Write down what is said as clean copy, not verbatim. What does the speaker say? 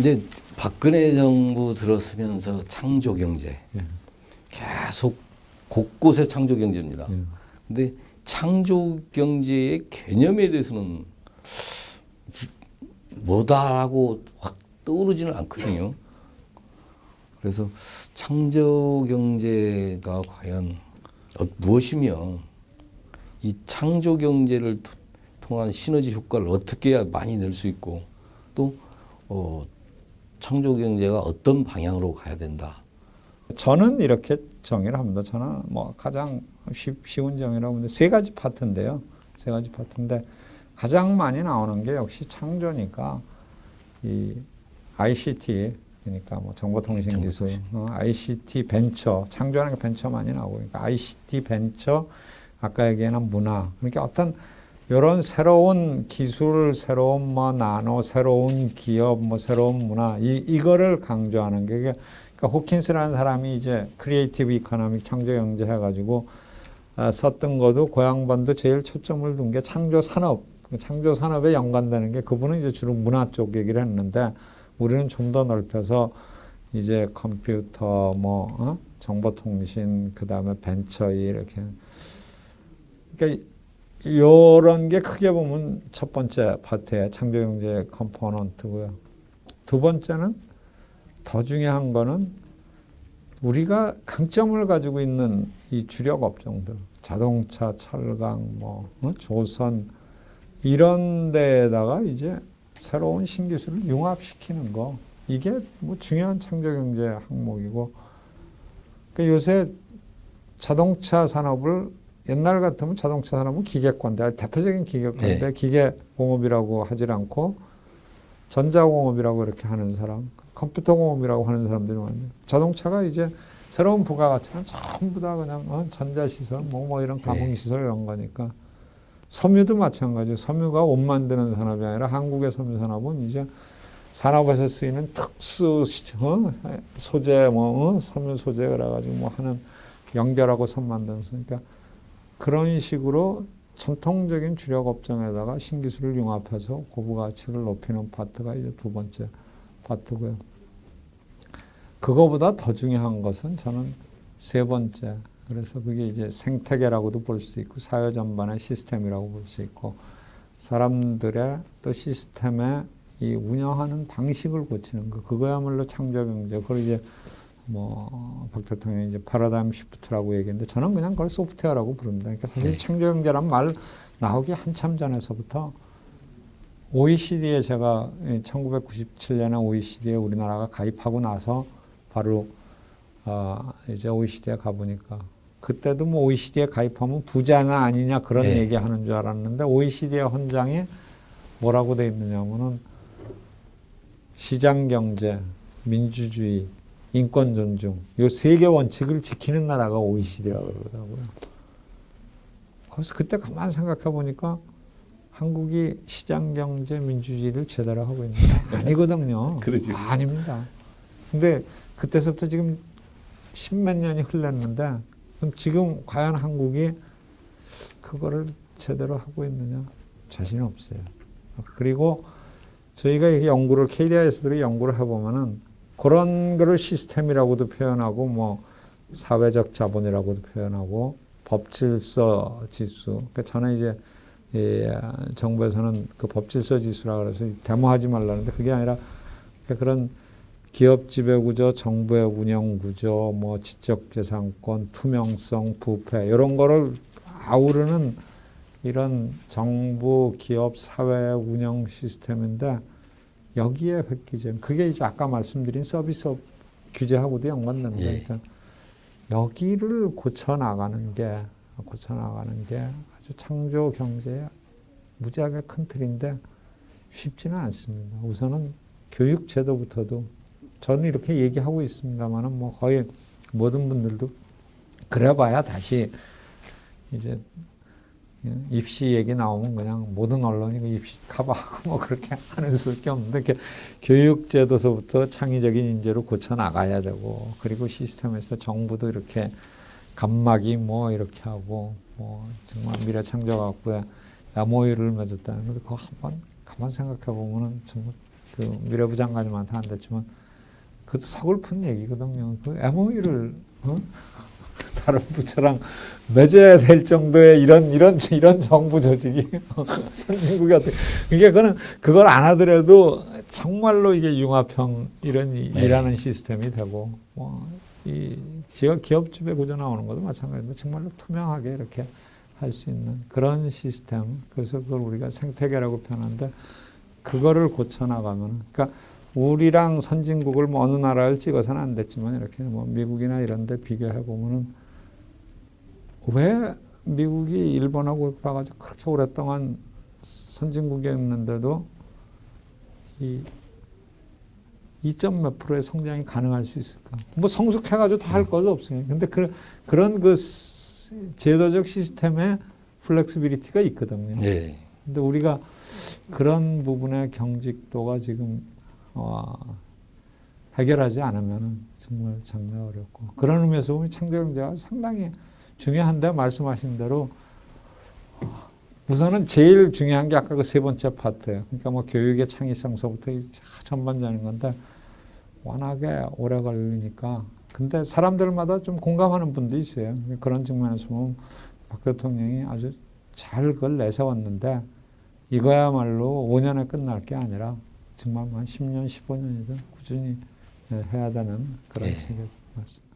이제 박근혜 정부 들어서면서 창조 경제 예. 계속 곳곳에 창조 경제입니다. 예. 근데 창조 경제의 개념에 대해서는 뭐다라고 확 떠오르지는 않거든요. 그래서 창조 경제가 과연 무엇이며 이 창조 경제를 통한 시너지 효과를 어떻게 해야 많이 낼 수 있고 또 창조 경제가 어떤 방향으로 가야 된다. 저는 이렇게 정의를 합니다. 저는 뭐 가장 쉬운 정의라고 하는데 세 가지 파트인데요. 세 가지 파트인데 가장 많이 나오는 게 역시 창조니까 이 ICT 그러니까 뭐 정보통신기술, ICT 벤처 창조하는 게 벤처 많이 나오고 그러니까 ICT 벤처 아까 얘기한 문화 그러니까 어떤 이런 새로운 기술, 새로운 뭐 나노, 새로운 기업, 뭐 새로운 문화 이거를 강조하는 게 그러니까 호킨스라는 사람이 이제 크리에이티브 이코노믹 창조 경제 해가지고 썼던 것도 고향반도 제일 초점을 둔 게 창조 산업, 창조 산업에 연관되는 게 그분은 이제 주로 문화 쪽 얘기를 했는데 우리는 좀 더 넓혀서 이제 컴퓨터, 뭐 정보통신, 그 다음에 벤처 이렇게 그러니까 이런 게 크게 보면 첫 번째 파트의 창조경제 컴포넌트고요. 두 번째는 더 중요한 거는 우리가 강점을 가지고 있는 이 주력 업종들, 자동차, 철강, 뭐 조선 이런 데에다가 이제 새로운 신기술을 융합시키는 거 이게 뭐 중요한 창조경제 항목이고 그러니까 요새 자동차 산업을 옛날 같으면 자동차 산업은 기계권데 대표적인 기계권인데 네. 기계공업이라고 하질 않고 전자공업이라고 이렇게 하는 사람 컴퓨터공업이라고 하는 사람들이 많아요. 자동차가 이제 새로운 부가가치는 전부 다 그냥 전자시설 뭐 이런 가공시설 이런 거니까 섬유도 마찬가지예요. 섬유가 옷 만드는 산업이 아니라 한국의 섬유 산업은 이제 산업에서 쓰이는 특수 소재 섬유 소재 그래가지고 뭐 하는 연결하고 선 만드는 그러니까 그런 식으로 전통적인 주력 업종에다가 신기술을 융합해서 고부가치를 높이는 파트가 이제 두 번째 파트고요. 그거보다 더 중요한 것은 저는 세 번째. 그래서 그게 이제 생태계라고도 볼 수 있고 사회 전반의 시스템이라고 볼 수 있고 사람들의 또 시스템의 이 운영하는 방식을 고치는 거. 그거야말로 창조경제. 그걸 이제 박 대통령이 이제 패러다임 시프트라고 얘기했는데 저는 그냥 그걸 소프트웨어라고 부릅니다. 그러니까 사실 창조경제란 말 나오기 한참 전에서부터 OECD에 제가 1997년에 OECD에 우리나라가 가입하고 나서 바로 이제 OECD에 가보니까 그때도 뭐 OECD에 가입하면 부자냐 아니냐 그런 얘기하는 줄 알았는데 OECD의 헌장에 뭐라고 돼 있느냐면은 시장경제, 민주주의, 인권 존중 이 세 개 원칙을 지키는 나라가 OECD라고 그러더라고요. 그래서 그때 가만 생각해 보니까 한국이 시장경제, 민주주의를 제대로 하고 있는 게 아니거든요. 그러죠. 아닙니다. 근데 그때서부터 지금 십몇 년이 흘렀는데 그럼 지금 과연 한국이 그거를 제대로 하고 있느냐? 자신이 없어요. 그리고 저희가 이렇게 연구를 KDI에서도 연구를 해보면은 그런 거를 시스템이라고도 표현하고 뭐 사회적 자본이라고도 표현하고 법질서 지수. 그러니까 저는 이제 정부에서는 그 법질서 지수라 그래서 데모하지 말라는데 그게 아니라 그런 기업 지배 구조, 정부의 운영 구조, 뭐 지적재산권, 투명성, 부패 이런 거를 아우르는 이런 정부, 기업, 사회 운영 시스템인데 여기에 획기적 그게 이제 아까 말씀드린 서비스업 규제하고도 연관됩니다. 그러니까 여기를 고쳐 나가는 게 아주 창조 경제의 무지하게 큰 틀인데 쉽지는 않습니다. 우선은 교육 제도부터도 저는 이렇게 얘기하고 있습니다만은 뭐 거의 모든 분들도 그래봐야 다시 이제 입시 얘기 나오면 그냥 모든 언론이 그 입시 커버하고 뭐 그렇게 하는 수밖에 없는데 이렇게 교육 제도서부터 창의적인 인재로 고쳐 나가야 되고 그리고 시스템에서 정부도 이렇게 감막이 뭐 이렇게 하고 뭐 정말 미래 창조 갖고의 MOU를 맺었다는 데 그거 한번 가만 생각해 보면은 정말 그 미래부 장관님한테 안 됐지만 그것도 서글픈 얘기거든요. 그 MOU를 다른 부처랑 맺어야 될 정도의 이런 정부 조직이 선진국이 어떻게 이게 그걸 안 하더라도 정말로 이게 융합형 일하는 시스템이 되고 이 지역 기업 지배 구조 나오는 것도 마찬가지로 정말로 투명하게 이렇게 할 수 있는 그런 시스템. 그래서 그걸 우리가 생태계라고 표현하는데 그거를 고쳐 나가면 그러니까 우리랑 선진국을 뭐 어느 나라를 찍어서는 안 됐지만 이렇게 뭐 미국이나 이런 데 비교해 보면은 왜 미국이 일본하고 봐가지고 그렇게 오랫동안 선진국이었는데도 이 2점 몇 프로의 성장이 가능할 수 있을까? 뭐 성숙해가지고 다 할 것도 없어요. 근데 그런 그 제도적 시스템에 플렉시빌리티가 있거든요. 예. 근데 우리가 그런 부분의 경직도가 지금 해결하지 않으면 정말 어렵고 그런 의미에서 보면 창조경제가 상당히 중요한데 말씀하신 대로 우선은 제일 중요한 게 아까 그 세 번째 파트예요. 그러니까 뭐 교육의 창의성서부터 전반적인 건데 워낙에 오래 걸리니까 근데 사람들마다 좀 공감하는 분도 있어요. 그런 측면에서 보면 박 대통령이 아주 잘 그걸 내세웠는데 이거야말로 5년에 끝날 게 아니라 정말 한 10년, 15년이든 꾸준히 해야 되는 그런 책이 맞습니다.